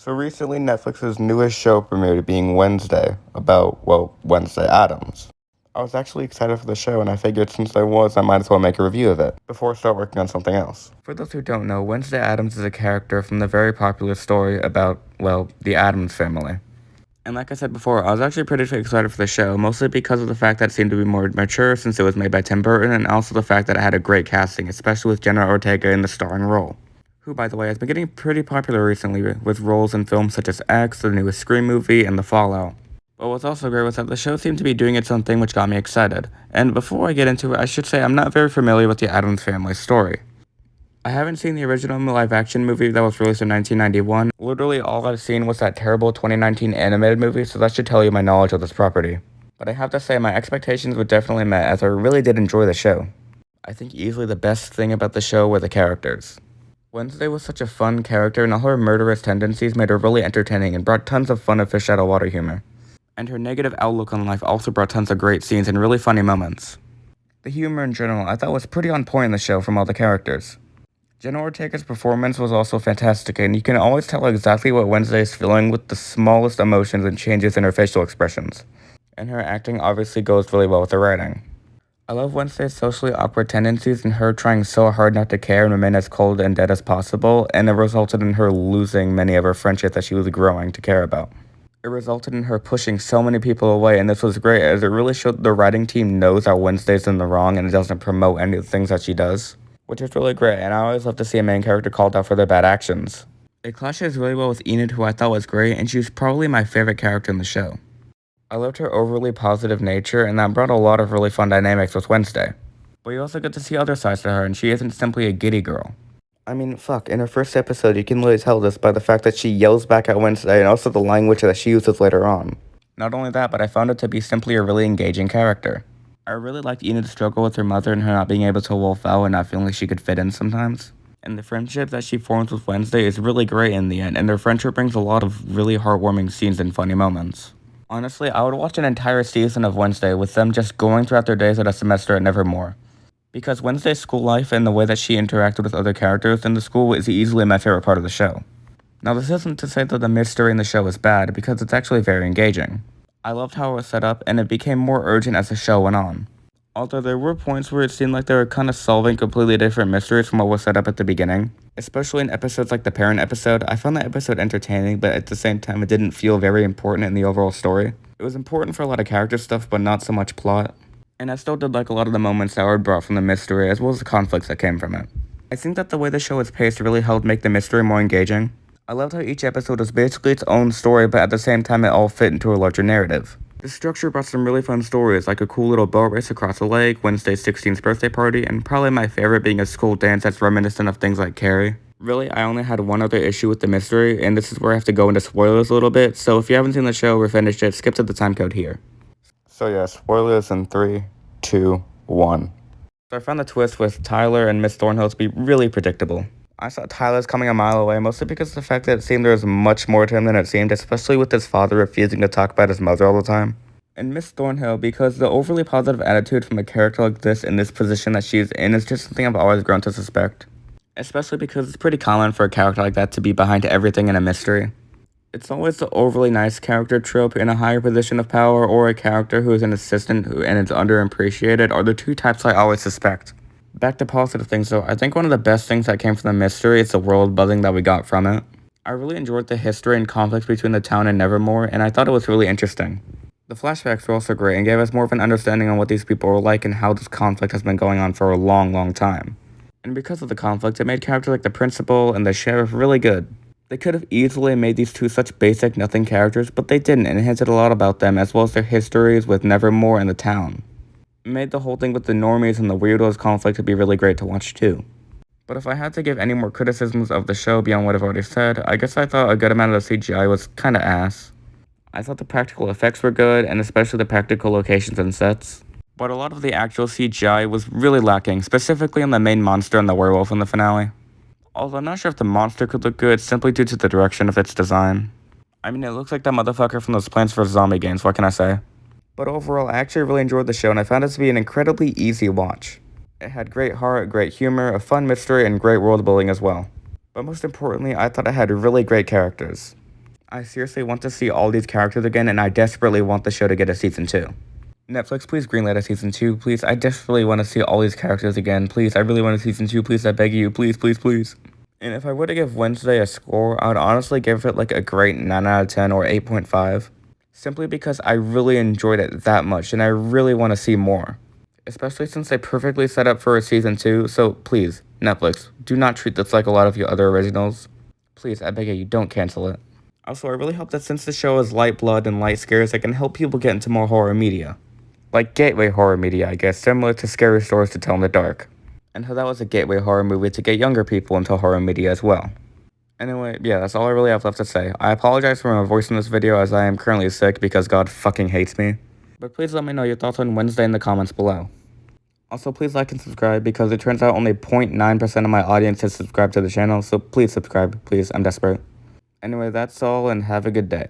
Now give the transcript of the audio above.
So recently, Netflix's newest show premiered, being Wednesday, about, well, Wednesday Addams. I was actually excited for the show, and I figured since I was, I might as well make a review of it before I start working on something else. For those who don't know, Wednesday Addams is a character from the very popular story about, well, the Addams family. And like I said before, I was actually pretty excited for the show, mostly because of the fact that it seemed to be more mature since it was made by Tim Burton, and also the fact that it had a great casting, especially with Jenna Ortega in the starring role, who, by the way, has been getting pretty popular recently with roles in films such as X, the newest Scream movie, and The Fallout. But what's also great was that the show seemed to be doing its own thing, which got me excited. And before I get into it, I should say I'm not very familiar with the Addams Family story. I haven't seen the original live-action movie that was released in 1991. Literally, all I've seen was that terrible 2019 animated movie, so that should tell you my knowledge of this property. But I have to say, my expectations were definitely met, as I really did enjoy the show. I think easily the best thing about the show were the characters. Wednesday was such a fun character, and all her murderous tendencies made her really entertaining and brought tons of fun and fish out of water humor. And her negative outlook on life also brought tons of great scenes and really funny moments. The humor in general I thought was pretty on point in the show from all the characters. Jenna Ortega's performance was also fantastic, and you can always tell exactly what Wednesday is feeling with the smallest emotions and changes in her facial expressions. And her acting obviously goes really well with the writing. I love Wednesday's socially awkward tendencies and her trying so hard not to care and remain as cold and dead as possible, and it resulted in her losing many of her friendships that she was growing to care about. It resulted in her pushing so many people away, and this was great as it really showed the writing team knows that Wednesday's in the wrong and it doesn't promote any of the things that she does, which is really great, and I always love to see a main character called out for their bad actions. It clashes really well with Enid, who I thought was great, and she was probably my favorite character in the show. I loved her overly positive nature, and that brought a lot of really fun dynamics with Wednesday. But you also get to see other sides to her, and she isn't simply a giddy girl. I mean, fuck, in her first episode, you can really tell this by the fact that she yells back at Wednesday and also the language that she uses later on. Not only that, but I found it to be simply a really engaging character. I really liked Enid's struggle with her mother and her not being able to wolf out and not feeling like she could fit in sometimes. And the friendship that she forms with Wednesday is really great in the end, and their friendship brings a lot of really heartwarming scenes and funny moments. Honestly, I would watch an entire season of Wednesday with them just going throughout their days at a semester at Nevermore. Because Wednesday's school life and the way that she interacted with other characters in the school is easily my favorite part of the show. Now, this isn't to say that the mystery in the show is bad, because it's actually very engaging. I loved how it was set up, and it became more urgent as the show went on. Although there were points where it seemed like they were kind of solving completely different mysteries from what was set up at the beginning. Especially in episodes like the parent episode, I found that episode entertaining, but at the same time it didn't feel very important in the overall story. It was important for a lot of character stuff, but not so much plot. And I still did like a lot of the moments that were brought from the mystery, as well as the conflicts that came from it. I think that the way the show is paced really helped make the mystery more engaging. I loved how each episode was basically its own story, but at the same time it all fit into a larger narrative. The structure brought some really fun stories, like a cool little boat race across a lake, Wednesday's 16th birthday party, and probably my favorite being a school dance that's reminiscent of things like Carrie. Really, I only had one other issue with the mystery, and this is where I have to go into spoilers a little bit, so if you haven't seen the show or finished it, skip to the time code here. So yeah, spoilers in 3, 2, 1. So I found the twist with Tyler and Miss Thornhill to be really predictable. I saw Tyler's coming a mile away, mostly because of the fact that it seemed there was much more to him than it seemed, especially with his father refusing to talk about his mother all the time. And Miss Thornhill, because the overly positive attitude from a character like this in this position that she's in is just something I've always grown to suspect. Especially because it's pretty common for a character like that to be behind everything in a mystery. It's always the overly nice character trope in a higher position of power, or a character who is an assistant and is underappreciated, are the two types I always suspect. Back to positive things though, I think one of the best things that came from the mystery is the world building that we got from it. I really enjoyed the history and conflicts between the town and Nevermore, and I thought it was really interesting. The flashbacks were also great and gave us more of an understanding on what these people were like and how this conflict has been going on for a long, long time. And because of the conflict, it made characters like the principal and the sheriff really good. They could have easily made these two such basic nothing characters, but they didn't, and it hinted a lot about them as well as their histories with Nevermore and the town. It made the whole thing with the normies and the weirdos conflict to be really great to watch too. But if I had to give any more criticisms of the show beyond what I've already said, I guess I thought a good amount of the CGI was kinda ass. I thought the practical effects were good, and especially the practical locations and sets. But a lot of the actual CGI was really lacking, specifically on the main monster and the werewolf in the finale. Although I'm not sure if the monster could look good simply due to the direction of its design. I mean, it looks like that motherfucker from those Plants vs. Zombie games, what can I say? But overall, I actually really enjoyed the show, and I found it to be an incredibly easy watch. It had great heart, great humor, a fun mystery, and great world building as well. But most importantly, I thought it had really great characters. I seriously want to see all these characters again, and I desperately want the show to get a season 2. Netflix, please greenlight a season 2, please. I desperately want to see all these characters again, please. I really want a season 2, please. I beg you, please, please, please. And if I were to give Wednesday a score, I would honestly give it like a great 9 out of 10 or 8.5. Simply because I really enjoyed it that much, and I really want to see more. Especially since they perfectly set up for a season 2, so please, Netflix, do not treat this like a lot of your other originals. Please, I beg you, don't cancel it. Also, I really hope that since the show is light blood and light scares, it can help people get into more horror media. Like gateway horror media, I guess, similar to Scary Stories to Tell in the Dark. And how that was a gateway horror movie to get younger people into horror media as well. Anyway, yeah, that's all I really have left to say. I apologize for my voice in this video as I am currently sick because God fucking hates me. But please let me know your thoughts on Wednesday in the comments below. Also, please like and subscribe because it turns out only 0.9% of my audience has subscribed to the channel, so please subscribe, please, I'm desperate. Anyway, that's all and have a good day.